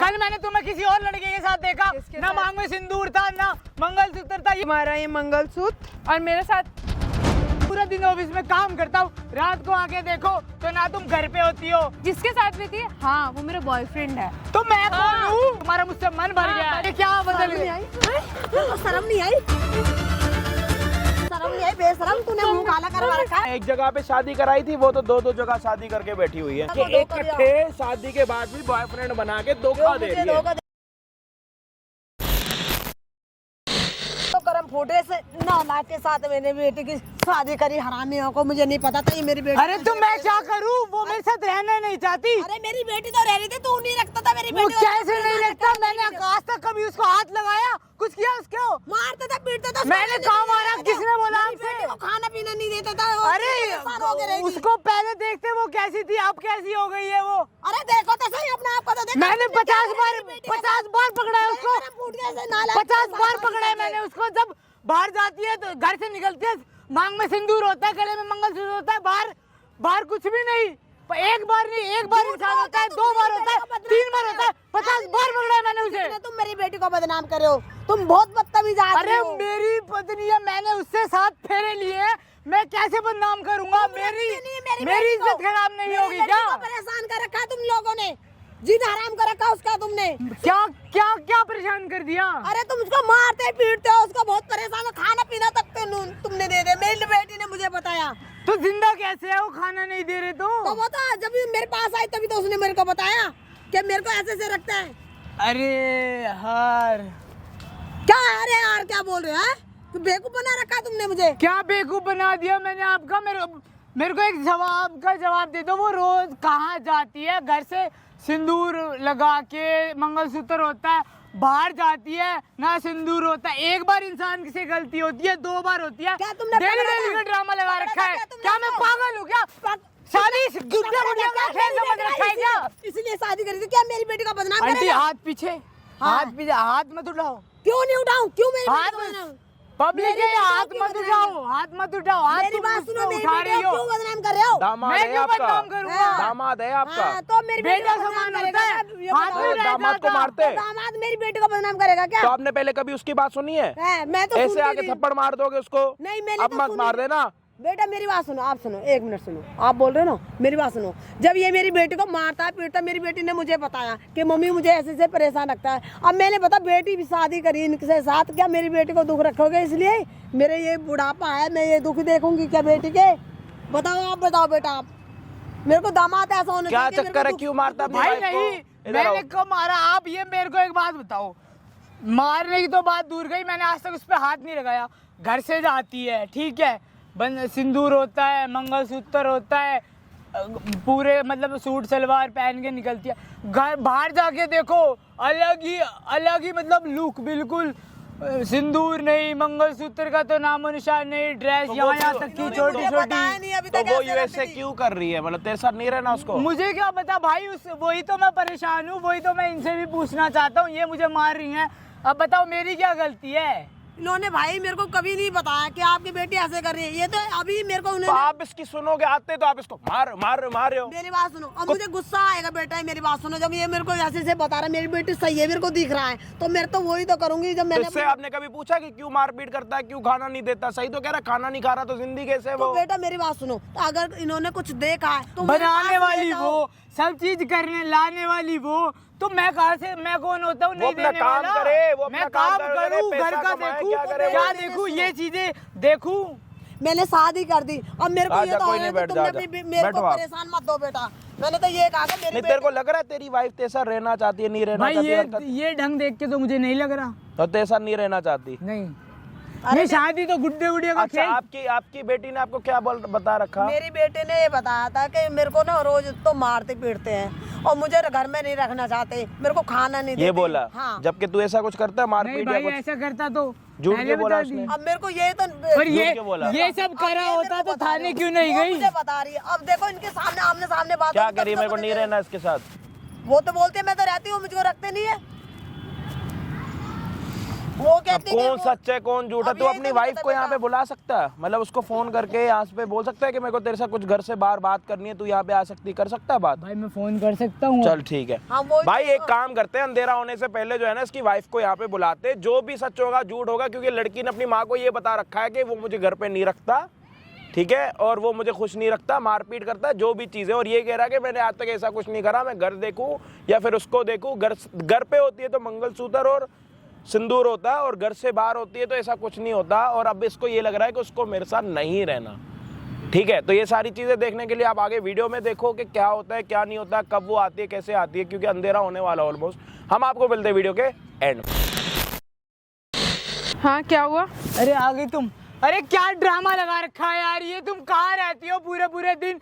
कल मैंने तुम्हें किसी और लड़के के साथ देखा, ना मांग में सिंदूर था ना मंगलसूत्र था। तुम्हारा ये मंगलसूत्र और मेरे साथ पूरा दिन ऑफिस में काम करता हूँ, रात को आके देखो तो ना तुम घर पे होती हो। जिसके साथ भी थी, हाँ वो मेरा बॉयफ्रेंड है। तो मैं कौन हूँ? तुम्हारा मुझसे मन भर गया है। क्या बदल गया? शर्म नहीं आई? शर्म नहीं आई? बेशरम, तूने मुंह काला करवा रखा है। एक जगह पे शादी कराई थी, वो तो दो जगह शादी करके बैठी हुई है कि इकट्ठे शादी के बाद भी बॉयफ्रेंड बना के धोखा दे रही है। तो करम फूटे से नौलाद के साथ मैंने बेटी की शादी करी। हरामियों को मुझे नहीं पता था ये मेरी बेटी। अरे तो मैं क्या करूँ? वो मेरे साथ रहना नहीं चाहती। अरे मेरी बेटी तो रह रही थी, तू नहीं रखता था मेरी वो बेटी। कैसे नहीं रखता? मैंने आज तक कभी उसको हाथ लगाया? कुछ किया उसको? मारता था, पीटता था। मैंने कहा मारा? किसने बोला आपसे? बेटी को खाना पीना नहीं देता था। अरे उसको पहले देखते वो कैसी थी, अब कैसी हो गई है वो? अरे देखो तो सही अपने आप को तो देखो। मैंने 50 बार पकड़ा है उसको। 50 बार पकड़ा है मैंने उसको। जब बाहर जाती है तो घर से निकलती है, मांग में सिंदूर होता है, गले में मंगलसूत्र होता है, बाहर कुछ भी नहीं। एक बार नहीं, एक बार इंसान होता है, 2 बार होता है, 3 बार होता है, 50 बार पकड़ा है मैंने उसे। तुम मेरी बेटी को बदनाम कर रहे हो, तुम बहुत बदतमीज आदमी अरे हो। मेरी पत्नी है, मैंने उससे 7 फेरे लिए हैं, मैं कैसे बदनाम करूंगा? मेरी इज्जत खराब नहीं होगी क्या? परेशान कर रखा तुम लोगों ने, जीना हराम कर रखा उसका तुमने। क्या परेशान कर दिया? अरे तुम उसको मारते पीटते हो, उसको बहुत परेशान हो। खाना पीना तक तुमने दे दे। मेरी बेटी ने मुझे बताया। तो जिंदा कैसे है वो? खाना नहीं दे रहे तो वो तो जब मेरे पास आई तभी तो उसने मेरे को बताया कि मेरे को ऐसे से रखता है। अरे यार, क्या अरे यार क्या बोल रहे हैं? तो बेवकूफ बना रखा तुमने मुझे। क्या बेवकूफ बना दिया मैंने आपका? मेरे को एक जवाब दे दो। वो रोज कहाँ जाती है? घर से सिंदूर लगा के मंगलसूत्र होता है, बाहर जाती है ना सिंदूर होता है। एक बार इंसान से गलती होती है, 2 बार होती है। क्या तुमने डेली का ड्रामा लगा रखा है? क्या मैं पागल हूँ क्या? शादी गुड्डा का खेल समझ रखा है क्या? इसलिए शादी करी थी क्या? मेरी बेटी का बदनाम आंटी करेगा? हाथ पीछे, हाथ मत उठाओ। क्यों नहीं उठाऊं? क्यों मेरी हाथ बेटी को बदनाम? पब्लिक है, हाथ मत उठाओ, हाथ मत उठाओ। हाथ मेरी तुम बात सुनो, मेरी उठा बेटी रही को हो। क्यों बदनाम कर रहे हो? दामाद मैं है क्यों आपका, बदनाम करूंगा? दामाद है आपका। हाँ, तो मेरी बेटी बेटा को बदनाम समान करेगा होता है, क्या? ये हाथ बताओ। में दामाद को मारते। दामाद मेरी बेटी को बदनाम करेगा क्या? तो आपने पहले कभी उसकी बात सुनी है? मैं तो ऐसे सुनती आके थी। थप्पड़ मार दोगे उसको? नहीं, मैंने अब तो मत सुनी। मार देना। बेटा मेरी बात सुनो, आप सुनो, 1 मिनट सुनो। आप बोल रहे हो ना, मेरी बात सुनो। जब ये मेरी बेटी को मारता है पीटता, मेरी बेटी ने मुझे बताया कि मम्मी मुझे ऐसे से परेशान रखता है। अब मैंने बता बेटी भी शादी करी इनके साथ, क्या मेरी बेटी को दुख रखोगे? इसलिए मेरे ये बुढ़ापा है, मैं ये दुख देखूंगी क्या बेटी के? बताओ, आप बताओ बेटा। आप मेरे को दामाद ऐसा होने क्या चाहिए, चक्कर है? क्यों मारता अपनी भाई वाइफ को? नहीं, इधर आओ। मैंने कब मारा? आप ये मेरे को एक बात बताओ। मारने की तो बात दूर गई, मैंने आज तक उस पर हाथ नहीं लगाया। घर से जाती है, ठीक है, सिंदूर होता है, मंगलसूत्र होता है, पूरे मतलब सूट सलवार पहन के निकलती है। घर बाहर जाके देखो, अलग ही मतलब लुक, बिल्कुल सिंदूर नहीं, मंगलसूत्र का तो नामो निशान नहीं, ड्रेस यहाँ तक की छोटी छोटी। तो वो यूएसए क्यों कर रही है? मतलब तेरे साथ नहीं रहना उसको? मुझे क्या पता भाई, वही तो मैं परेशान हूँ, वही तो मैं इनसे भी पूछना चाहता हूँ। ये मुझे मार रही हैं, अब बताओ मेरी क्या गलती है? इन्होंने भाई मेरे को कभी नहीं बताया कि आपकी बेटी ऐसे कर रही है। ये तो अभी मेरे को तो उन्होंने। आप इसकी सुनोगे आते तो आप इसको मार रहे हो। मेरी बात सुनो, अब मुझे गुस्सा आएगा बेटा। मेरी बात सुनो, जब ये मेरे को ऐसे से बता रहा है मेरी बेटी सही है, मेरे को दिख रहा है, तो मेरे तो वही तो करूंगी। जब मैंने इससे आपने कभी पूछा कि क्यों मारपीट करता है, क्यों खाना नहीं देता? सही तो कह रहा, खाना नहीं खा रहा तो जिंदगी कैसे? तो वो बेटा मेरी बात सुनो, तो अगर इन्होंने कुछ देखा है तो मेरे बनाने पास वाली ले जाओ। वो, सब चीज करने लाने वाली वो, तो मैं कहाँ से, मैं कौन होता हूँ नहीं अपना देने काम वाला? करे, वो अपना मैं काम काम करे, करूँ, पैसा घर का कमाए, देखूँ, क्या करे क्या वो? देखूँ, ये चीजें देखूँ। मैंने शादी कर दी, अब मेरे को ये आजा, तो कोई है नहीं, कि बैठ तुमने जा, भी मेरे बैठो को आप। परेशान मत दो बेटा। मैंने तो ये कहा कि मेरी नहीं, तेरे को लग रहा है तेरी वाइफ तेरे साथ रहना चाहती है? नहीं रहना भाई चाहती? ये ढंग देख के तो मुझे नहीं लग रहा। तो तेरे साथ नहीं रहना चाहती? नहीं, अरे शादी तो गुड्डे गुड्डे का अच्छा, खेल। आपकी बेटी ने आपको क्या बता रखा? मेरी बेटी ने ये बताया था कि मेरे को ना रोज तो मारते पीटते हैं और मुझे घर में नहीं रखना चाहते, मेरे को खाना नहीं देते। ये बोला? हाँ। जबकि तू ऐसा कुछ करता है, नहीं मारपीट या भाई, कुछ? ऐसा करता तो झूठ पहले क्यों बोला बता दी। उसने? अब मेरे को ये तो पर ये क्यों बोला? ये सब अब करा ये होता मेरे तो को बता थाने रही है। क्यों नहीं वो गई? मुझे बता रही है। अब देखो इनके सामने आमने सामने बात क्या होती है, करी? तब मेरे को तो नहीं मुझे- रहना इसके साथ। वो तो बोलते हैं मैं तो रहती हूँ, मुझको रखते नहीं है। वो अब कहती है कौन सच है कौन झूठ है? अब तू ये अपनी तो वाइफ बता को यहाँ बेटा। पे बुला सकता है, मतलब उसको फोन करके यहाँ पे बोल सकता है कि मेरे को तेरे साथ कुछ घर से बाहर बात करनी है, तू यहाँ पे आ सकती, कर सकता है बात? भाई मैं फोन कर सकता हूँ। चल ठीक है हाँ, वो भाई, एक काम करते हैं, अंधेरा होने से पहले जो है ना इसकी वाइफ को यहाँ पे बुलाते, जो भी सच होगा झूठ होगा, क्योंकि लड़की ने अपनी माँ को ये बता रखा है कि वो मुझे घर पे नहीं रखता, ठीक है, और वो मुझे खुश नहीं रखता, मारपीट करता है, जो भी चीज़ है। और ये कह रहा है कि मैंने आज तक ऐसा कुछ नहीं करा, मैं घर देखूं या फिर उसको देखूं। घर पे होती है तो मंगलसूत्र और सिंदूर होता है, और घर से बाहर होती है तो ऐसा कुछ नहीं होता। और अब इसको ये लग रहा है कि उसको मेरे साथ नहीं रहना, ठीक है। तो ये सारी चीज़ें देखने के लिए आप आगे वीडियो में देखो कि क्या होता है क्या नहीं होता, कब वो आती है कैसे आती है, क्योंकि अंधेरा होने वाला ऑलमोस्ट। हम आपको मिलते हैं वीडियो के एंड। हाँ क्या हुआ? अरे आ गई तुम? अरे क्या ड्रामा लगा रखा है यार, ये तुम कहाँ रहती हो पूरे पूरे दिन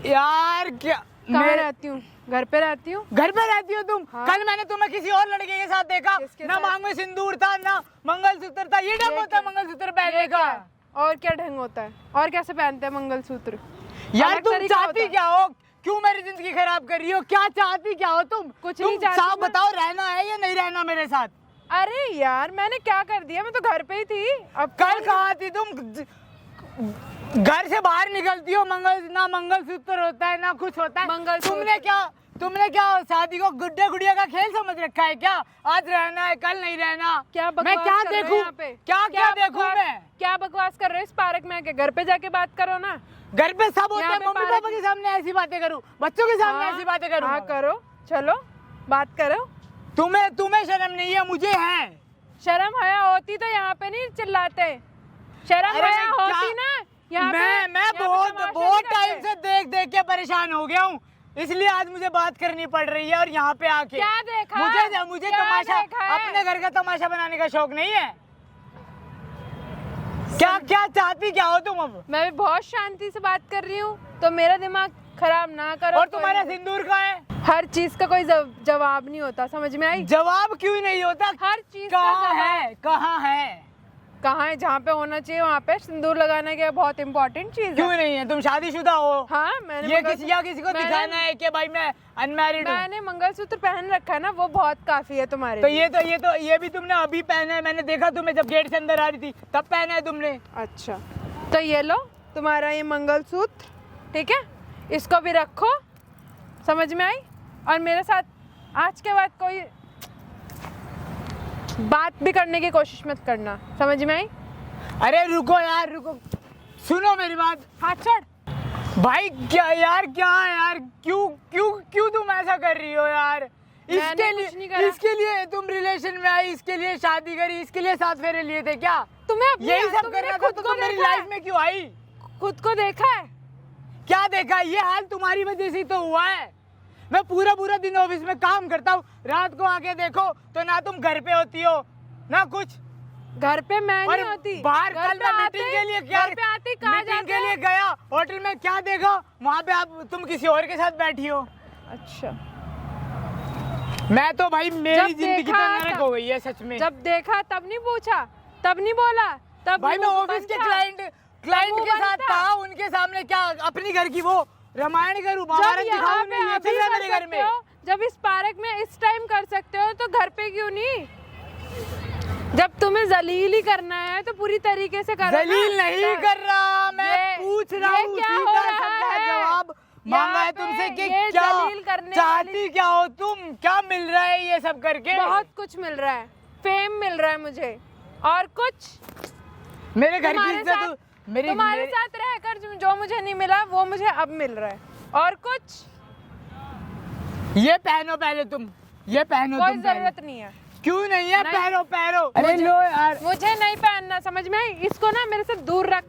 यार? क्या कहाँ रहती हूँ? घर पे रहती हूँ। घर पे रहती हो तुम? हाँ। कल मैंने तुम्हें किसी और लड़के के साथ देखा, किसके ना साथ? मांग में सिंदूर था ना मंगलसूत्र था। ये ढंग होता है मंगलसूत्र पहनने का? और क्या ढंग होता है? और कैसे पहनते हैं मंगलसूत्र? यार अलग तुम तरीका होता चाहती है। क्या हो? क्यों मेरी जिंदगी खराब कर रही हो? क्या चाहती क्या हो तुम? कुछ नहीं तुम चाहती साफ मैं। बताओ, रहना है या नहीं रहना मेरे साथ? अरे यार मैंने क्या कर दिया, मैं तो घर पे ही थी। अब कल कहाँ थी तुम? घर से बाहर निकलती हो, ना मंगलसूत्र होता है ना कुछ होता है। मंगलसूत्र। तुमने क्या शादी को गुड्डे गुड़िया का खेल समझ रखा है क्या? आज रहना है कल नहीं रहना। क्या मैं बकवास क्या कर रहे हो देखूं? यहाँ पे? क्या देखूं मैं? क्या बकवास कर रहे हो इस पार्क में आके? घर पे जाके बात करो ना। घर पे सब होता यहाँ है, पे मम्मी पार्क पापा के सामने ऐसी बातें करूं, बच्चों के सामने ऐसी बातें करूं? हाँ करो, चलो बात करो। तुम्हें शर्म नहीं है? मुझे है शर्म हया होती तो यहाँ पे नहीं चिल्लाते। शर्म अरे हया मैं क्या- होती ना यहाँ पे। मैं यहाँ पे बहुत तमाशा बहुत नहीं टाइम करते। से देख के परेशान हो गया हूँ, इसलिए आज मुझे बात करनी पड़ रही है। और यहाँ पे आके क्या देखा? मुझे क्या तमाशा, देखा है? अपने घर का तमाशा बनाने का शौक नहीं है क्या? क्या चाहती क्या हो तुम? अब मैं भी बहुत शांति से बात कर रही हूँ, तो मेरा दिमाग खराब ना करो। और तुम्हारा सिंदूर कहाँ है? हर चीज का कोई जवाब नहीं होता, समझ में आई? जवाब क्यों नहीं होता? हर चीज का कहाँ जवाब- है? कहाँ है? कहाँ है? जहाँ पे होना चाहिए वहाँ पे सिंदूर लगाना क्या बहुत इंपॉर्टेंट चीज है। क्यों नहीं है? तुम शादीशुदा हो? हाँ मैंने ये मंगलसूत्र- किसी को मैंने- दिखाना है कि भाई मैं अनमैरिड हूँ? मैंने मंगलसूत्र पहन रखा है ना, वो बहुत काफी है तुम्हारे तो लिए। ये भी तुमने अभी पहना है? मैंने देखा तुम्हें जब गेट से अंदर आ रही थी तब पहना है तुमने। अच्छा तो ये लो तुम्हारा ये मंगलसूत्र, ठीक है, इसको भी रखो, समझ में आई? और मेरे साथ आज के बाद कोई बात भी करने की कोशिश मत करना, समझ में आई? अरे रुको यार, रुको, सुनो मेरी बात। हाथ छोड़। भाई क्या यार, क्या यार, क्यों क्यों क्यों तुम ऐसा कर रही हो यार? मैंने कुछ नहीं करा। इसके लिए तुम रिलेशन में आई, इसके लिए शादी करी, इसके लिए 7 फेरे लिए थे क्या? तुम्हें अपनी- यही सब तुमने करना था खुद तो को तुम मेरी देखा है? लाइफ में क्यों आई? खुद को देखा है? क्या देखा? ये हाल तुम्हारी वजह से ही तो हुआ है। मैं पूरा दिन ऑफिस में काम करता हूँ, रात को आके देखो तो ना तुम घर पे होती हो ना कुछ। घर पे मैं और नहीं होती। बाहर घर कल पे मैं आते- मीटिंग के लिए क्या, घर पे आती कहाँ मीटिंग जाते? के लिए गया, होटल में क्या देखा, वहाँ पे आप तुम किसी और के साथ बैठी हो। अच्छा मैं तो भाई मेरी जब जिंदगी तो देखा नरक तब- हो गई है सच में। जब देखा तब नहीं पूछा, तब नहीं बोला, तब भाई मैं मुंह ऑफिस के बंद था। क्लाइंट मुंह के बंद साथ था। था, उनके सामने क्या अपनी घर की वो रामायण करूँ, जब महाभारत यहाँ दिखाऊं? पे नहीं, ये अभी चल रहा है कर मेरे घर सकते में। हो, जब इस पार्क में इस टाइम कर सकते हो तो घर पे क्यों नहीं? जब तुम्हें जलील ही करना है तो पूरी तरीके से करो ना। जलील नहीं कर रहा, मैं पूछ रहा ये हूँ, क्या हो सीधा रहा साधा है? जवाब यहाँ मांगा है पे तुमसे कि ये क्या जलील करने चाहती वाली- क्या हो तुम? क्या मिल रहा है ये सब करके? बहुत कुछ मिल रहा है, फेम मिल रहा है मुझे, और कुछ मेरे घर की तुम्हारे इज्जत साथ- मेरी तुम्हारे साथ रहकर जो मुझे नहीं मिला वो मुझे अब मिल रहा है, और कुछ ये पहनो पहले तुम, ये पहनो कोई तुम पहले। जरूरत नहीं है। क्यों नहीं है? नहीं। पहनो पहनो। अरे लो यार, मुझे नहीं पहनना, समझ में आई? इसको ना मेरे से दूर रख।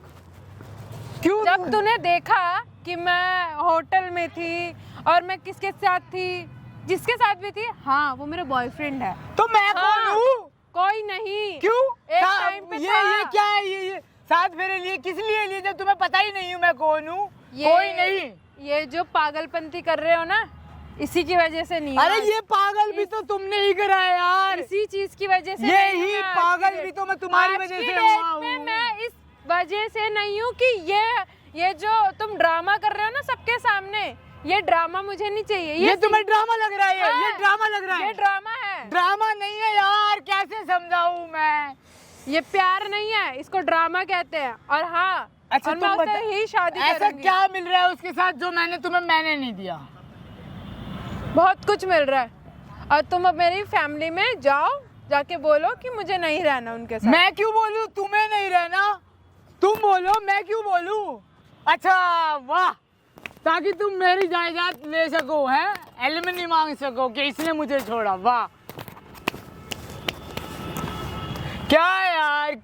क्यों? जब तूने देखा कि मैं होटल में थी और मैं किसके साथ थी, जिसके साथ भी थी, हाँ वो मेरा बॉयफ्रेंड है। तो मैं हाँ, कौन हूँ? कोई नहीं। क्यों? एक सा- टाइम पे ये था। क्या है? ये 7 फेरे लिए किस लिए लिए जब तुम्हें पता ही नहीं हूँ मैं कौन हूँ? कोई नहीं। ये जो पागलपंती कर रहे हो ना, इसी की वजह से नहीं। अरे ये पागल भी तो तुमने ही करा है यार। इसी चीज की वजह से ये नहीं ही हूँ मैं आज पागल की भी डेट- तो मैं तुम्हारी आज वजह की से डेट हुआ में हूँ। मैं इस वजह से नहीं हूँ कि ये जो तुम ड्रामा कर रहे हो ना सबके सामने, ये ड्रामा मुझे नहीं चाहिए। ये तुम्हें ड्रामा लग रहा है? ये हाँ, ड्रामा लग रहा है? ये ड्रामा है। ड्रामा नहीं है यार, कैसे समझाऊं मैं? ये प्यार नहीं है, इसको ड्रामा कहते हैं। और हाँ, अच्छा और मैं तुम उससे ही शादी ऐसा करूंगी। क्या मिल रहा है उसके साथ जो मैंने नहीं दिया? बहुत कुछ मिल रहा है। और तुम अब मेरी फैमिली में जाओ, जाके बोलो कि मुझे नहीं रहना उनके साथ। मैं क्यों बोलूं तुम्हें नहीं रहना? तुम बोलो, मैं क्यों बोलूं? अच्छा वाह, ताकि तुम मेरी जायदाद ले सको, है एलिमनी मांग सको कि इसने मुझे छोड़ा। वाह क्या यार,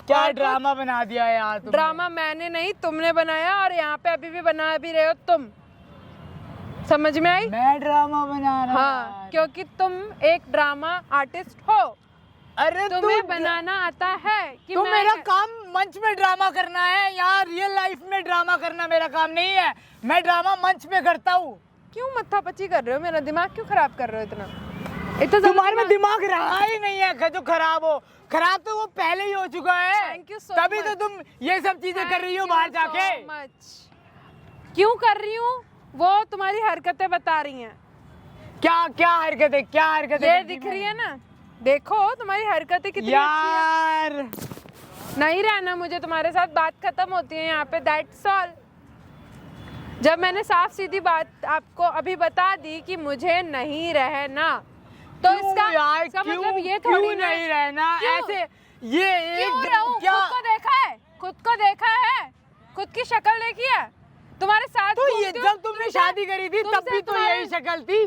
क्या और ड्रामा बना दिया यार तुमने। ड्रामा मैंने नहीं, तुमने बनाया। और यहाँ पे अभी भी बना भी रहे हो तुम। समझ में आई? मैं ड्रामा बना रहा हाँ, यार। क्योंकि तुम एक ड्रामा आर्टिस्ट हो। अरे तुम्हें बनाना आता है कि तो मैं मेरा काम मंच में ड्रामा करना है यार, रियल लाइफ में ड्रामा करना मेरा काम नहीं है। मैं ड्रामा मंच पे करता हूँ। क्यों मत्थापच्ची कर रहे हो? मेरा दिमाग क्यों खराब कर रहे हो इतना? इतना तुम्हारे में दिमाग रहा ही नहीं है जो खराब हो। खराब तो वो पहले ही हो चुका है। Thank you so तभी तो much. तुम ये सब चीजें कर रही हो बाहर जाके। क्यों कर रही हूँ? वो तुम्हारी हरकतें बता रही हैं। क्या क्या हरकतें, क्या हरकतें ये करती दिख मैं? रही है ना, देखो तुम्हारी हरकतें कितनी अच्छी यार हैं। नहीं रहना मुझे तुम्हारे साथ, बात खत्म होती है यहाँ पे, दैट्स ऑल। जब मैंने साफ सीधी बात आपको अभी बता दी कि मुझे नहीं रहना, तो क्यों इसका यार, इसका क्यों, मतलब ये क्यों थोड़ी ना नहीं रहना क्यों? ऐसे? ये क्यों एक रहूं? क्या खुद को देखा है, खुद को देखा है, खुद की शक्ल देखी है तुम्हारे साथ। तो ये घूमती हूँ, जब तुमने शादी करी थी तब तुमसे भी तो तुम्हारे- यही शक्ल थी।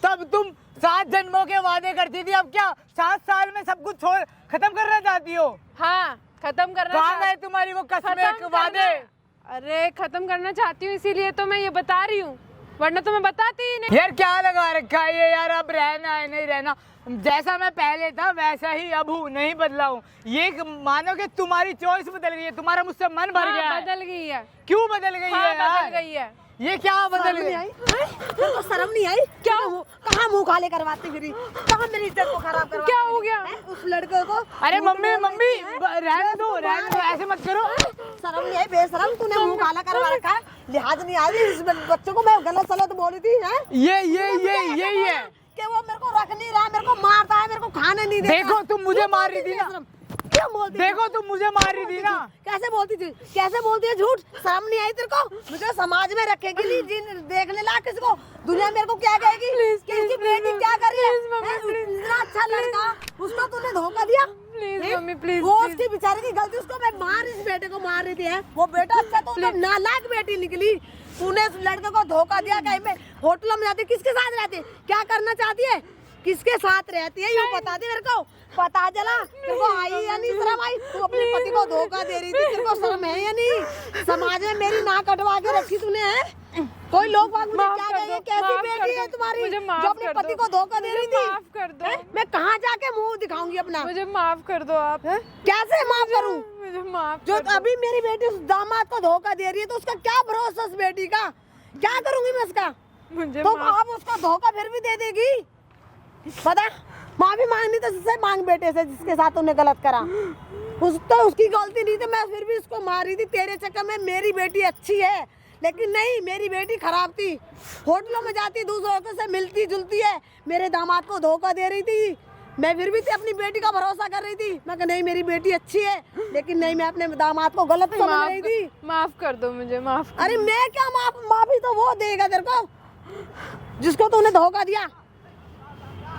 तब तुम 7 जन्मों के वादे करती थी, अब क्या 7 साल में सब कुछ छोड़ खत्म करना चाहती हो? हाँ, खत्म करना कहाँ चाहती- गए तुम्हारी वो खत्म कसमें वादे? करना- अरे खत्म करना चाहती हूँ, इसीलिए तो मैं ये बता रही हूँ, वरना तो मैं बताती ही नहीं। यार क्या लगा रखा है ये यार, अब रहना है नहीं रहना, जैसा मैं पहले था वैसा ही अब हूँ, नहीं बदला हूँ। ये मानो कि तुम्हारी चॉइस बदल गई है, तुम्हारा मुझसे मन भर गया है। बदल गई है। क्यों बदल गई हाँ, है यार? बदल गई है। ये क्या बदल शर्म गई? नहीं आई? तेरे को शर्म नहीं आई? क्या कहाँ मुंह काले करवाती फिरी? कहाँ मेरी इज्जत को खराब करवाती? क्या हो गया? हैं? उस लड़के को अरे झूठ मम्मी बोल रही है? रहने दो, ऐसे मत करो। शर्म नहीं आई? बेशरम, तूने मुंह काला करवा रखा है, लिहाज नहीं आई। इस बच्चे को मैं गलत सलत बोली थी, हैं? यही है। कि वो मेरे को रख नहीं रहा, मेरे को मारता है, मेरे को खाने नहीं देता। देखो तुम मुझे क्यों मार रही बोलती थी ना। बेशरम? क्यों बोलती? देखो तुम मुझे मार रही थी ना। कैसे बोलती थी? कैसे बोलती है झूठ? शर्म नहीं आई तेरे को? मुझे समाज में रखेगी नहीं, जिन देखने ला किसको, दुनिया मेरे को क्या कहेगी कि इसकी बेटी क्या कर रही है? इतना अच्छा लड़का, उसको तूने धोखा दिया। प्लीज हैं? मम्मी, प्लीज वो उसकी बेचारे की गलती, उसको मैं मार, इस बेटे को मार रही थी, है? वो बेटा अच्छा तो नालायक बेटी निकली। तूने उस लड़के को धोखा दिया। कहीं पे होटलों में जाती, किसके साथ रहती, क्या करना चाहती है, किसके साथ रहती है, ये बता दे मेरे को। पता चला तेरे को आई या नहीं शर्म आई? तू अपने पति को धोखा दे रही थी, तेरे को शर्म है या नहीं? समाज में मेरी नाक कटवा के रखी तूने, है? कोई लोग बाग मुझे माफ क्या कर कहेंगे, दो, कैसी माफ बेटी कर है दो, तुम्हारी मुझे माफ जो अपने कर पति दो, को धोखा दे रही मुझे थी? माफ कर दो। हैं? मैं कहाँ जाके मुंह दिखाऊंगी अपना? मुझे माफ कर दो आप। हैं? कैसे माफ करूं? मुझे माफ जो कर दो। अभी मेरी बेटी उस दामाद को धोखा दे रही है, तो उसका क्या भरोसा उस बेटी का? क्या करूंगी मैं उसका? मुझे तो माफ- आप उसका धोखा फिर भी दे देगी? पता, माफी मांगनी तो उससे मांग, बेटे से जिसके साथ तूने गलत करा। उसकी गलती नहीं थी, मैं फिर भी उसको मारी थी। तेरे चक्कर में मेरी बेटी अच्छी है, लेकिन नहीं, मेरी बेटी खराब थी। होटलों में जाती, दूसरों से मिलती जुलती है, मेरे दामाद को धोखा दे रही थी। मैं फिर भी अपनी बेटी का भरोसा कर रही थी। मैं कहा नहीं, मेरी बेटी अच्छी है, लेकिन नहीं, मैं अपने दामाद को गलत समझ रही थी। माफ कर दो मुझे, माफ। अरे मैं क्या माफी तो वो देगा तेरे को जिसको तूने धोखा दिया।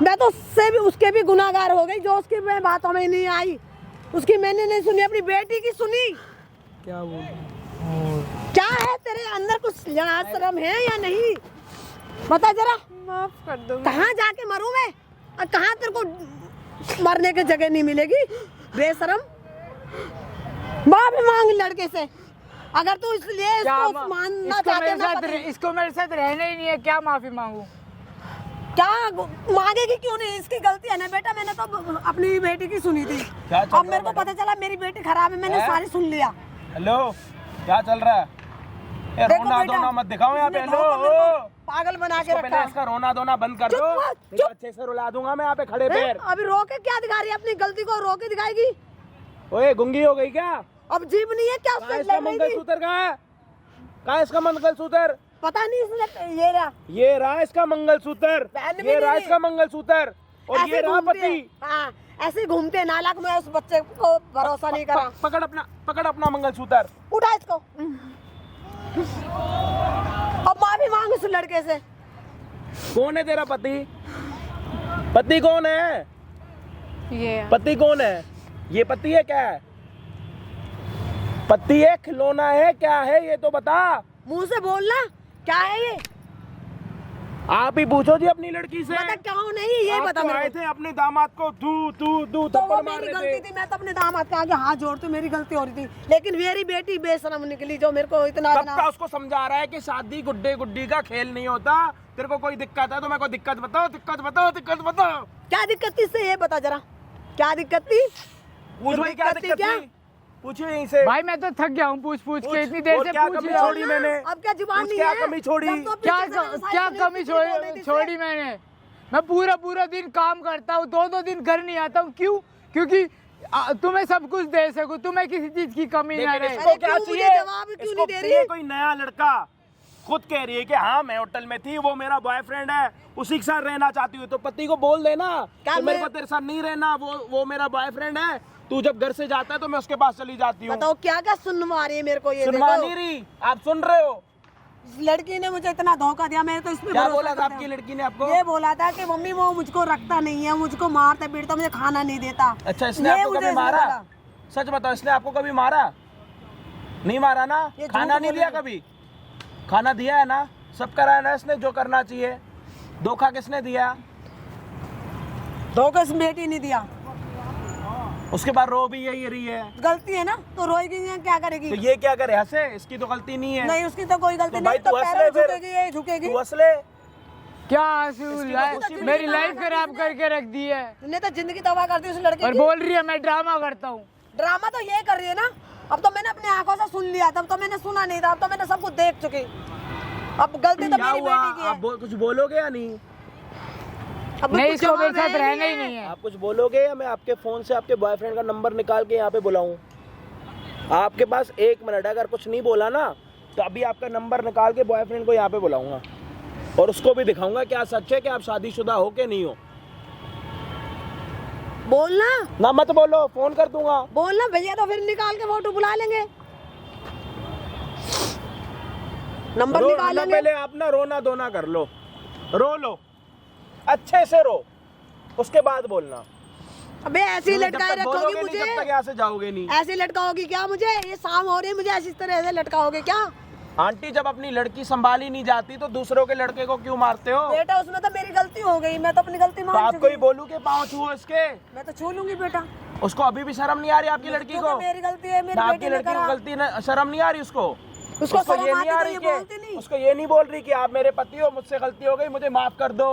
मैं तो उसके भी गुनाहगार हो गई, जो उसकी मैं बातों में नहीं आई, उसकी मैंने नहीं सुनी, अपनी बेटी की सुनी। क्या बोल? क्या है तेरे अंदर, कुछ लिहाज शर्म है या नहीं? बता जरा, माफ कर दो। कहाँ जाके मरूं मैं, और कहाँ तेरे को मरने की जगह नहीं मिलेगी? बेशरम, माफी मांग लड़के से। अगर तू इसलिए इसको मानना चाहते ना, इसको मेरे साथ रहना ही नहीं है, क्या माफी मांगू? क्या मांगेगी? क्यों नहीं, इसकी गलती है ना बेटा। मैंने तो अपनी बेटी की सुनी थी, क्या चल अब रहा मेरे को पता चला मेरी बेटी खराब है, मैंने सारी सुन लिया। हेलो, क्या चल रहा है? ये देखो रोना बेटा, धोना मत दिखाओ यहाँ पे। इसने हेलो, धोखा मेरे को पागल बना के इसको रखा पहले है। इसका रोना धोना बंद कर चुप दो, हुआ, नहीं तो अच्छे से रुला दूंगा मैं यहाँ पे खड़े हैं? पैर। अभी रो के क्या दिखा रही है? अपनी गलती को रो के दिखाएगी? ओए, गुंगी हो गई क्या? अब जीभ नहीं है क्या कहाँ उससे इसका लड़ रही थी? मंगलसूत्र? कहाँ इसका मंगलसूत्र? पता नहीं, इसने ये रहा। ये रहा इसका मंगलसूत्र, पहन भी ये रहा नहीं इसका मंगलसूत्र। और ऐसे ये रहा घूमते पति। हैं। हाँ, ऐसे घूमते नालायक, मैं उस बच्चे को भरोसा नहीं करा। पकड़ अपना मंगलसूत्र। उठा इसको। अब माफी मांग उस लड़के से। कौन है तेरा पति? पति कौन है? ये पति कौन है? ये पति है क्या है? पति है, खिलौना है, क्या है ये तो बता। मुंह से बोलना, क्या है ये? आप ही पूछो जी अपनी लड़की से। बता क्या नहीं, ये आप बता तो मेरे आए को। थे अपने दामाद को तू तो वो थप्पड़ मार मेरी रहे गलती थे। थी, मैं तो अपने दामाद के आगे हाथ जोड़ती, मेरी गलती हो रही थी, लेकिन मेरी बेटी बेशरम निकली जो मेरे को इतना कब का उसको समझा रहा है कि शादी गुड्डे गुड्डी का खेल नहीं होता। तेरे को कोई दिक्कत है तो मेरे को दिक्कत बताओ, दिक्कत बताओ, दिक्कत बताओ। क्या दिक्कत थी इससे, ये बता जरा, क्या दिक्कत थी? पूछो ही क्या दिक्कत क्या? थी? पूछो यहीं से। भाई मैं तो थक गया हूँ पूछ पूछ के, इतनी देर बोल, से क्या पूछ कमी रहा हूँ। छोड़ी मैंने? अब क्या जुबान पूछ, नहीं क्या है? कमी छोड़ी? जब तो क्या पीछे से मैंने क्या साइकिल कमी लेके बोल रही थी छोड़ी मैंने? मैं पूरा दिन काम करता हूँ, दो दिन घर नहीं आता हूँ, क्यों? क्योंकि तुम्हें सब कुछ दे सकूं, तुम्हें किसी चीज की कमी ना लेकिन रहे। इसको अरे क्या क्यों मुझे चाहिए? जवाब क्यों इसको नहीं दे रही? चाहिए कोई नया लड़का। खुद कह रही है कि हाँ मैं होटल में थी, वो मेरा बॉयफ्रेंड है, उसी के साथ रहना चाहती हूँ। तो पति को बोल देना क्या कि मेरे मैं- को तेरे साथ नहीं रहना, वो मेरा बॉयफ्रेंड है। तू जब घर से जाता है तो मैं उसके पास चली जाती हूँ। बताओ क्या क्या सुनवा रही है मेरे को, ये सुनवा देखो। नहीं रही, आप सुन रहे हो? इस लड़की ने मुझे इतना धोखा दिया, मैं तो इसमें क्या भरोसा बोला था करती आपकी हूँ। लड़की ने आपको? ये बोला था कि मम्मी वो मुझको रखता नहीं है, मुझको मारता पीटता, मुझे खाना नहीं देता। अच्छा, इसने ये आपको मुझे कभी इसने मारा? बोला। सच बताओ, इसने आपको कभी मारा? नहीं मारा ना? ये झूठ खाना नहीं बोल दिया रही है। कभी? खाना दिया है ना? सब कराया ना इसने जो करना चाहिए? धोखा किसने दिया? धोखा इस बेटी ने दिया। उसके बाद रो भी यही रही है। गलती है ना तो रोएगी नहीं, क्या करेगी? तो ये क्या करे, हंसे? इसकी तो गलती नहीं है। नहीं, उसकी तो कोई गलती तो नहीं, भाई तो तू हंस पैरों ले में फिर। झुकेगी, ये झुकेगी। तू हंस ले। क्या आंसू इसकी लाए- तो खुशी भी मेरी नहीं लाइफ है। खराब करके रख दी है तूने तो जिंदगी तबाह कर दी उस लड़के और की। बोल रही है मैं ड्रामा करता हूँ। ड्रामा तो ये कर रही है ना। अब तो मैंने अपनी आंखों से सुन लिया, तब तो मैंने सुना नहीं था, अब तो मैंने सब कुछ देख चुकी। अब गलती तो क्या मेरी हुआ? बेटी की है। आप कुछ बोलोगे या नहीं? अब नहीं, कुछ इसको मेरे जवाब साथ है रहना ही नहीं है। आप कुछ बोलोगे या मैं आपके फोन से आपके बॉयफ्रेंड का नंबर निकाल के यहाँ पे बुलाऊं? आपके पास 1 मिनट है, अगर कुछ नहीं बोला ना तो अभी आपका नंबर निकाल के बॉयफ्रेंड को यहाँ पे बुलाऊंगा और उसको भी दिखाऊंगा क्या सच है कि आप शादीशुदा हो के नहीं हो। बोलना ना मत बोलो, फोन कर दूंगा। बोलना भैया, तो फिर निकाल के फोटो बुला लेंगे, नंबर रो निकाल ना, लेंगे। पहले आप ना रोना धोना कर लो, रो लो, अच्छे से रो, उसके बाद बोलना। अबे ऐसे ही जब लटकाए तक रखोगी बोलोगे नहीं, मुझे, जब तक यहाँ से जाओगे नहीं। ऐसे लटकाओगी क्या मुझे? ये शाम हो रही है, मुझे ऐसी तरह से लटकाओगे क्या? आंटी, जब अपनी लड़की संभाली नहीं जाती तो दूसरों के लड़के को क्यों मारते हो? बेटा उसमें तो मेरी गलती हो गई, मैं तो अपनी गलती तो मान आपको चुकी ही बोलूं कि पाँव छुओ इसके। मैं तो छू लूंगी बेटा, उसको अभी भी शर्म नहीं आ रही आपकी लड़की क्योंकि को? मेरी गलती है, मेरी ना बेटी आपकी ने लड़की को करा। गलती न, शर्म नहीं आ रही उसको? उसको शर्म ये आती नहीं आ तो रही ये कि बोलती नहीं। उसको ये नहीं बोल रही कि आप मेरे पति हो, मुझसे गलती हो गई, मुझे माफ कर दो।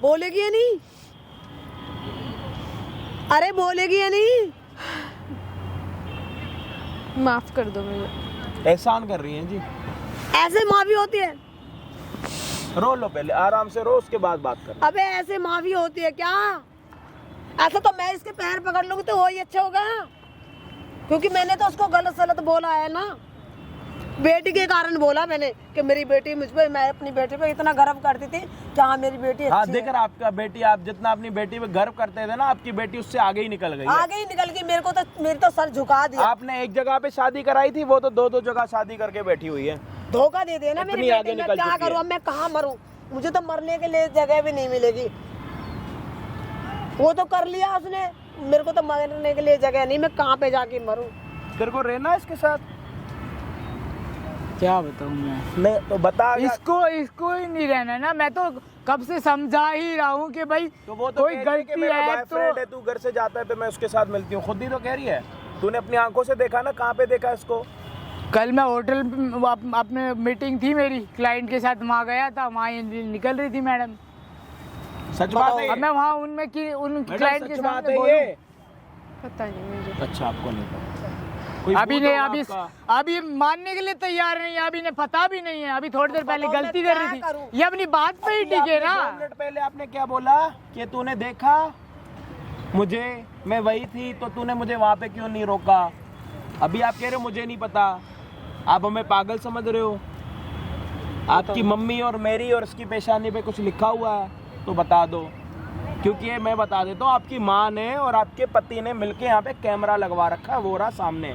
बोलेगी या नहीं? अरे बोलेगी या नहीं? माफ कर दो मुझे। एहसान कर रही हैं जी। ऐसे माफी होती है? रो लो, पहले आराम से रो, उसके बाद बात कर। अबे ऐसे माफी होती है क्या? ऐसा तो मैं इसके पैर पकड़ लूंगी तो वही अच्छा होगा, क्योंकि मैंने तो उसको गलत सलत बोला है ना, बेटी के कारण बोला मैंने कि मेरी बेटी मुझ पे, मैं अपनी बेटी पे इतना गर्व करती थी कि हाँ मेरी बेटी हाँ, अच्छी देख है। रहा आपका बेटी, आप जितना अपनी बेटी पे गर्व करते थे ना, आपकी बेटी उससे आगे ही निकल गई है। आगे ही निकल गई, मेरे तो सर झुका दिया। आपने एक जगह पे शादी कराई थी, वो तो 2-2 जगह शादी करके बैठी हुई है। धोखा दे दिया ना मेरी इतनी आगे बेटी, मैं निकल क्या चुकी है। करूँ? अब मैं कहाँ मरूं? मुझे तो मरने के लिए जगह भी नहीं मिलेगी। वो तो कर लिया उसने, मेरे को तो मरने के लिए जगह नहीं, मैं कहाँ पे जाके मरूं? तेरे को रहना है इसके साथ? क्या बताऊँ मैं? नहीं तो बता। इसको ही नहीं रहना ना। मैं तो कब से समझा ही रहा हूँ कि भाई तो वो तो कोई कह रही है कि गलती मेरा है बॉयफ्रेंड तो है, तू घर से जाता है तो मैं उसके साथ मिलती हूँ, खुद ही तो कह रही है। तूने अपनी आंखों से देखा ना, कहाँ पे देखा इसको? कल मैं होटल अपने मीटिंग थी मेरी क्लाइंट के साथ, वहाँ गया था, वहाँ ये निकल रही थी मैडम। सच बात है अब ये? मैं वहाँ उन मैडम, क्लाइंट के सच बात सामने है बोलूं? ये? पता नहीं मुझे। अच्छा, आपको नहीं पता? कोई अभी भूत ने होगा अभी आपका? अभी मानने के लिए तैयार नहीं है, अभी ने पता भी नहीं है। अभी थोड़ी देर पहले बताओ, गलती मैं कर क्या रही करूं? थी, ये अपनी बात पे ही अभी टिके आपने ना। 2 मिनट पहले आपने क्या बोला कि तूने देखा मुझे, मैं वही थी, तो तूने मुझे वहाँ पे क्यों नहीं रोका? अभी आप कह रहे हो मुझे नहीं पता। आप हमें पागल समझ रहे हो? आपकी मम्मी और मेरी और इसकी पेशानी पे कुछ लिखा हुआ है तो बता दो क्योंकि ये मैं बता देता हूँ, आपकी माँ ने और आपके पति ने मिलके यहाँ पे कैमरा लगवा रखा है, वो रहा सामने।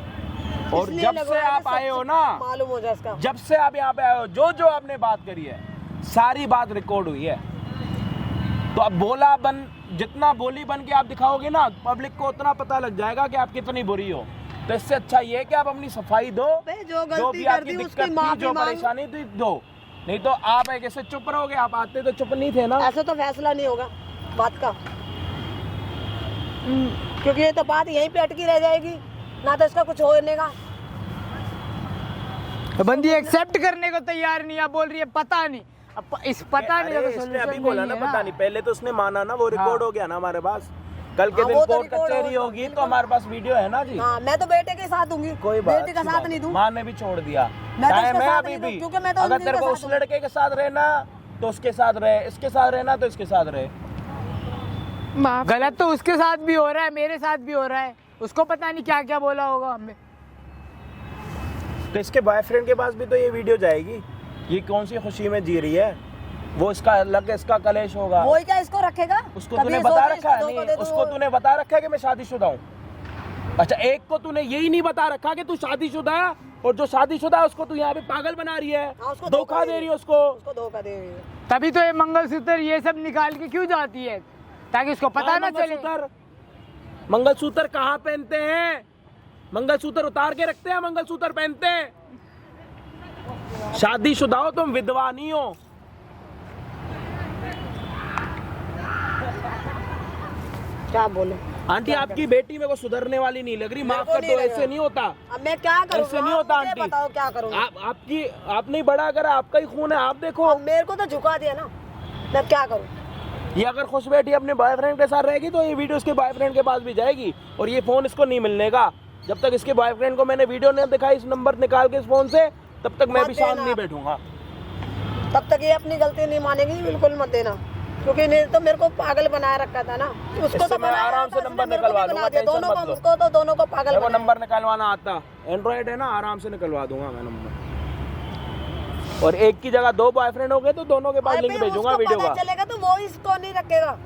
और इसलिए जब से लगवाया आप सब आए हो कुछ ना, मालूम हो जाए इसका। जब से आप यहाँ पे आए हो, जो जो आपने बात करी है सारी बात रिकॉर्ड हुई है। तो अब बोला बन, जितना बोली बन के आप दिखाओगे ना, पब्लिक को उतना पता लग जाएगा कि आप कितनी बुरी हो। तो इससे अच्छा ये है कि आप अपनी सफाई दो, जो भी गलती कर आपकी दी दिक्कत उसकी थी, माफी जो मांग। परेशानी थी दो। नहीं तो आप एक ऐसे चुप रहोगे, आप आते तो चुप नहीं थे ना। ऐसा तो फैसला नहीं होगा बात का, क्योंकि ये तो बात यहीं पे अटकी रह जाएगी, ना तो इसका कुछ होने का। तो बंदी एक्सेप्ट करने को तैयार नहीं, आप बोल रही है पता नहीं। अब इस पता नहीं अरे का इसने solution अभी बोला ना नहीं है पता नहीं, पहले तो उसने माना ना, वो रिकॉर्ड हो गया ना हमारे पास। कल के हाँ, दिन वो तो कोर्ट record कचहरी होगा, होगी तो हमारे पास वीडियो है ना जी। हाँ, मैं तो बेटे के साथ दूंगी, कोई बात बेटी का साथ नहीं दूं। माँ ने भी छोड़ दिया, मैं तो टाइम उसके है साथ अभी नहीं दूं, भी। क्योंकि मैं तो अगर उन्हीं तेरे के को साथ उस लड़के के साथ रहना तो उसके साथ रहे, इसके साथ रहना तो इसके साथ रहे। माफ। गलत तो उसके साथ भी हो रहा है, मेरे साथ भी हो रहा है। उसको पता नहीं क्या क्या बोला होगा हमें। तो इसके बॉयफ्रेंड के पास भी तो ये वीडियो जाएगी। ये कौन सी खुशी में जी रही है, वो इसका अलग, इसका कलेश होगा। वही क्या इसको रखेगा? उसको कभी तूने ये बता सोचे रखा है? इसको धोखा नहीं, दे दूं, उसको तूने बता रखा है कि मैं शादीशुदा हूँ? अच्छा, एक को तूने यही नहीं बता रखा कि तू शादीशुदा है, और जो शादीशुदा है उसको तू यहाँ पे पागल बना रही है, हाँ, उसको धोखा दे रही है उसको। उसको धोखा दे रही है। तभी तो ये मंगलसूत्र ये सब निकाल के क्यों जाती है, ताकि उसको पता ना चले। मंगलसूत्र कहाँ पहनते हैं? मंगलसूत्र उतार के रखते हैं, मंगलसूत्र पहनते हैं। शादीशुदा हो तुम, विधवा नहीं हो। क्या बोले? आंटी आपकी बेटी मेरे को सुधरने वाली नहीं लग रही, माफ को कर नहीं दो, लग ऐसे रहा। नहीं होता। अब मैं क्या करूँ? ऐसे नहीं होता आंटी। बताओ क्या करूँ? आपकी आपने ही बड़ा करा, आपका ही खून है, आप देखो। अब मेरे को तो झुका दिया ना, मैं क्या करूँ? ये अगर खुश बैठी अपने बॉयफ्रेंड के साथ रहेगी तो ये वीडियो इसके बॉयफ्रेंड के पास भी जाएगी, और ये फोन इसको नहीं मिलने का। जब तक इसके बॉयफ्रेंड को मैंने वीडियो नहीं दिखाई, इस नंबर निकाल के इस फोन से, तब तक मैं मत भी शांत देना। नहीं बैठूंगा। तब तक ये अपनी गलती नहीं मानेगी, बिल्कुल मत देना, क्योंकि नहीं तो मेरे को पागल बनाया रखा था ना। उसको इससे तो मैं बनाया आराम था, से इसने नंबर मेरे को निकलवा भी दूंगा, बना दिया। टेंशन दोनों मत को, लो। उसको तो दोनों को पागल मेरे को बनाया। नंबर निकलवाना आता, एंड्रॉइड है ना, आराम से निकलवा दूंगा मैं नंबर। और एक की जगह दो बॉयफ्रेंड हो गए तो दोनों के पास अरे लिंक भाई, भेजूंगा उसको वीडियो पता का। चलेगा तो वो इसको नहीं रखेगा,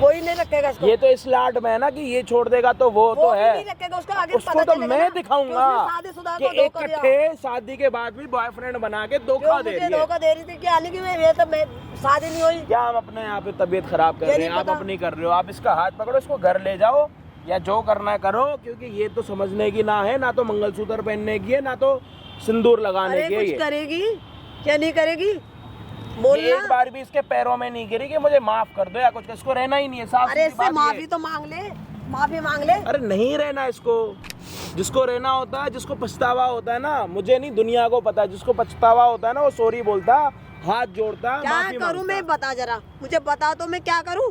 वही नहीं रखेगा इसको। ये तो इस लाड में है ना कि ये छोड़ देगा तो वो तो भी है। नहीं रखेगा, उसको आगे उसको पता तो चलेगा मैं ना दिखाऊंगा कि उसने शादीशुदा कि को एक धोखा दिया। कट्ठे शादी के बाद भी बॉयफ्रेंड बना के धोखा क्यों दे मुझे रही है। धोखा दे रही थी? क्या नहीं कि मैं तो मैं शादी नहीं हुई। क्या हम अपने यहाँ पे तबीयत खराब कर ये रहे हैं? नहीं आप पता। अपनी कर रहे हो। आप इसका हाथ पकड़ो, इसको घर ले जाओ, या जो करना है करो, क्योंकि ये तो समझने की ना है, ना तो मंगलसूत्र पहनने की है, ना तो सिंदूर लगाने अरे की है। कुछ ये करेगी क्या नहीं करेगी? ये बोलना। एक बार भी इसके पैरों में नहीं गिरी कि मुझे माफ कर दो या कुछ, इसको रहना ही नहीं है। साफ अरे सीधी इससे बात ये माफी है। तो मांग ले, माफी मांग ले। अरे नहीं रहना इसको, जिसको रहना होता है, जिसको पछतावा होता है ना, मुझे नहीं दुनिया को पता है, जिसको पछतावा होता है ना वो सॉरी बोलता, हाथ जोड़ता, क्या माफी करूं मांगता। मैं? बता जरा, मुझे बता तो मैं क्या करूं?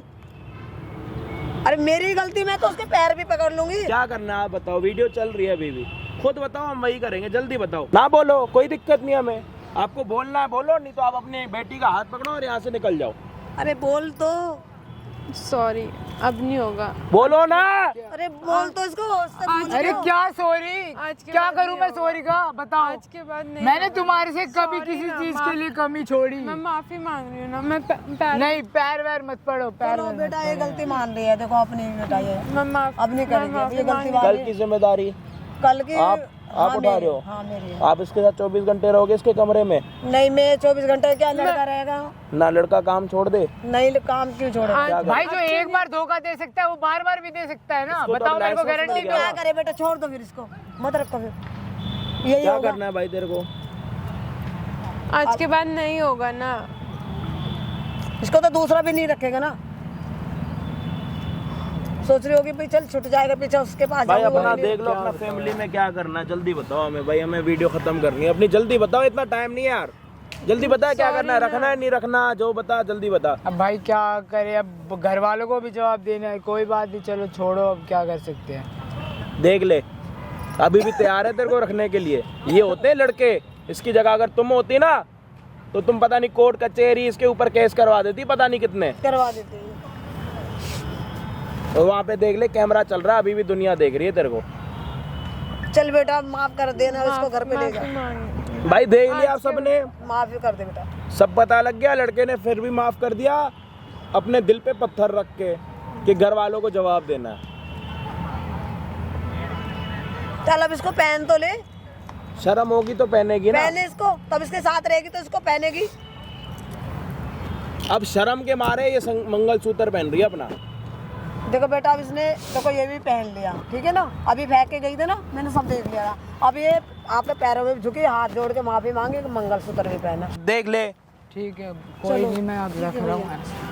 अरे मेरी गलती, मैं तो उसके पैर भी पकड़ लूंगी। क्या करना है आप बताओ, वीडियो चल रही है अभी भी, खुद बताओ, हम वही करेंगे। जल्दी बताओ, ना बोलो, कोई दिक्कत नहीं हमें। आपको बोलना है बोलो, नहीं तो आप अपनी बेटी का हाथ पकड़ो और यहाँ से निकल जाओ। अरे बोल तो, सॉरी, अब नहीं होगा। बोलो ना। अरे बोल तो इसको। उससे पूछ अरे लो। क्या सॉरी, आज के क्या बाद करूं नहीं मैं होगा। सॉरी का? बताओ। आज के बाद नहीं मैंने होगा। तुम्हारे से कभी Sorry किसी ना, चीज माफ- के लिए कमी छोड़ी? मैं माफी मांग रही हूँ ना, मैं पैर नहीं, पैर वैर मत पड़ो, पैर चलो वैर मत बेटा, ये गलती मान रही है, देखो अपनी बेटा ये मैं माफ अब नहीं करेगी, अब ये गलती मान कल ली। की जिम्मेदारी कल की आप उठा रहे हो? हाँ मेरी है। आप इसके साथ 24 घंटे रहोगे इसके कमरे में? नहीं, मैं 24 घंटे क्या लड़का रहेगा? ना लड़का काम छोड़ दे। नहीं, काम क्यों छोड़े? आज- भाई जो एक बार धोखा दे सकता है वो बार बार भी दे सकता है ना। इसको तो बताओ मेरे को लाइसेंस गारंटी मिल दो। क्या करे बेटा, छोड़ दो फिर इसको, मत रखो फिर, यही क्या होगा। करना है भाई तेरे को? आज के बाद नहीं होगा ना। इसको तो दूसरा भी नहीं रखेगा ना। सोच रही होगी भाई चल छुट जाएगा पीछे उसके पास भाई जाऊंगी, अपना वो नहीं। देख लो, अपना फैमिली में क्या करना है, जल्दी बताओ हमें भाई, हमें वीडियो खत्म करनी है अपनी। जल्दी बताओ, इतना टाइम नहीं है यार, जल्दी बता क्या करना है, रखना है नहीं रखना, जो बता जल्दी बता। अब भाई क्या करे, अब घर वालों को भी जवाब देना है। कोई बात नहीं, चलो छोड़ो, अब क्या कर सकते हैं। देख ले, अभी भी तैयार है तेरे को रखने के लिए। ये होते हैं लड़के, इसकी जगह अगर तुम होती ना तो तुम पता नहीं कोर्ट कचहरी इसके ऊपर केस करवा देती, पता नहीं कितने। करवा देते हैं। और वहाँ पे देख ले, कैमरा चल रहा है, अभी भी दुनिया देख रही है तेरे को। चल बेटा माफ कर देना, इसको घर पे ले जा। माफी मांग भाई देख लिया आप सबने, माफ कर दे बेटा। सब पता लग गया, लड़के ने फिर भी माफ कर दिया। अपने दिल पे पत्थर रख के कि घर वालों को जवाब देना है। चल अब इसको पहन तो ले, शर्म होगी तो पहनेगी ना। पहने इसको, तब इसके साथ रहेगी तो इसको पहनेगी। अब शर्म के मारे ये मंगलसूत्र पहन रही है अपना। देखो बेटा, अब इसने देखो ये भी पहन लिया, ठीक है ना। अभी फेंक के गई थी ना, मैंने सब देख लिया। अब ये आपके पैरों में झुकी, हाथ जोड़ के माफी मांगे कि मंगलसूत्र भी पहना। देख ले। ठीक है, कोई नहीं, मैं अब रख रहा हूँ।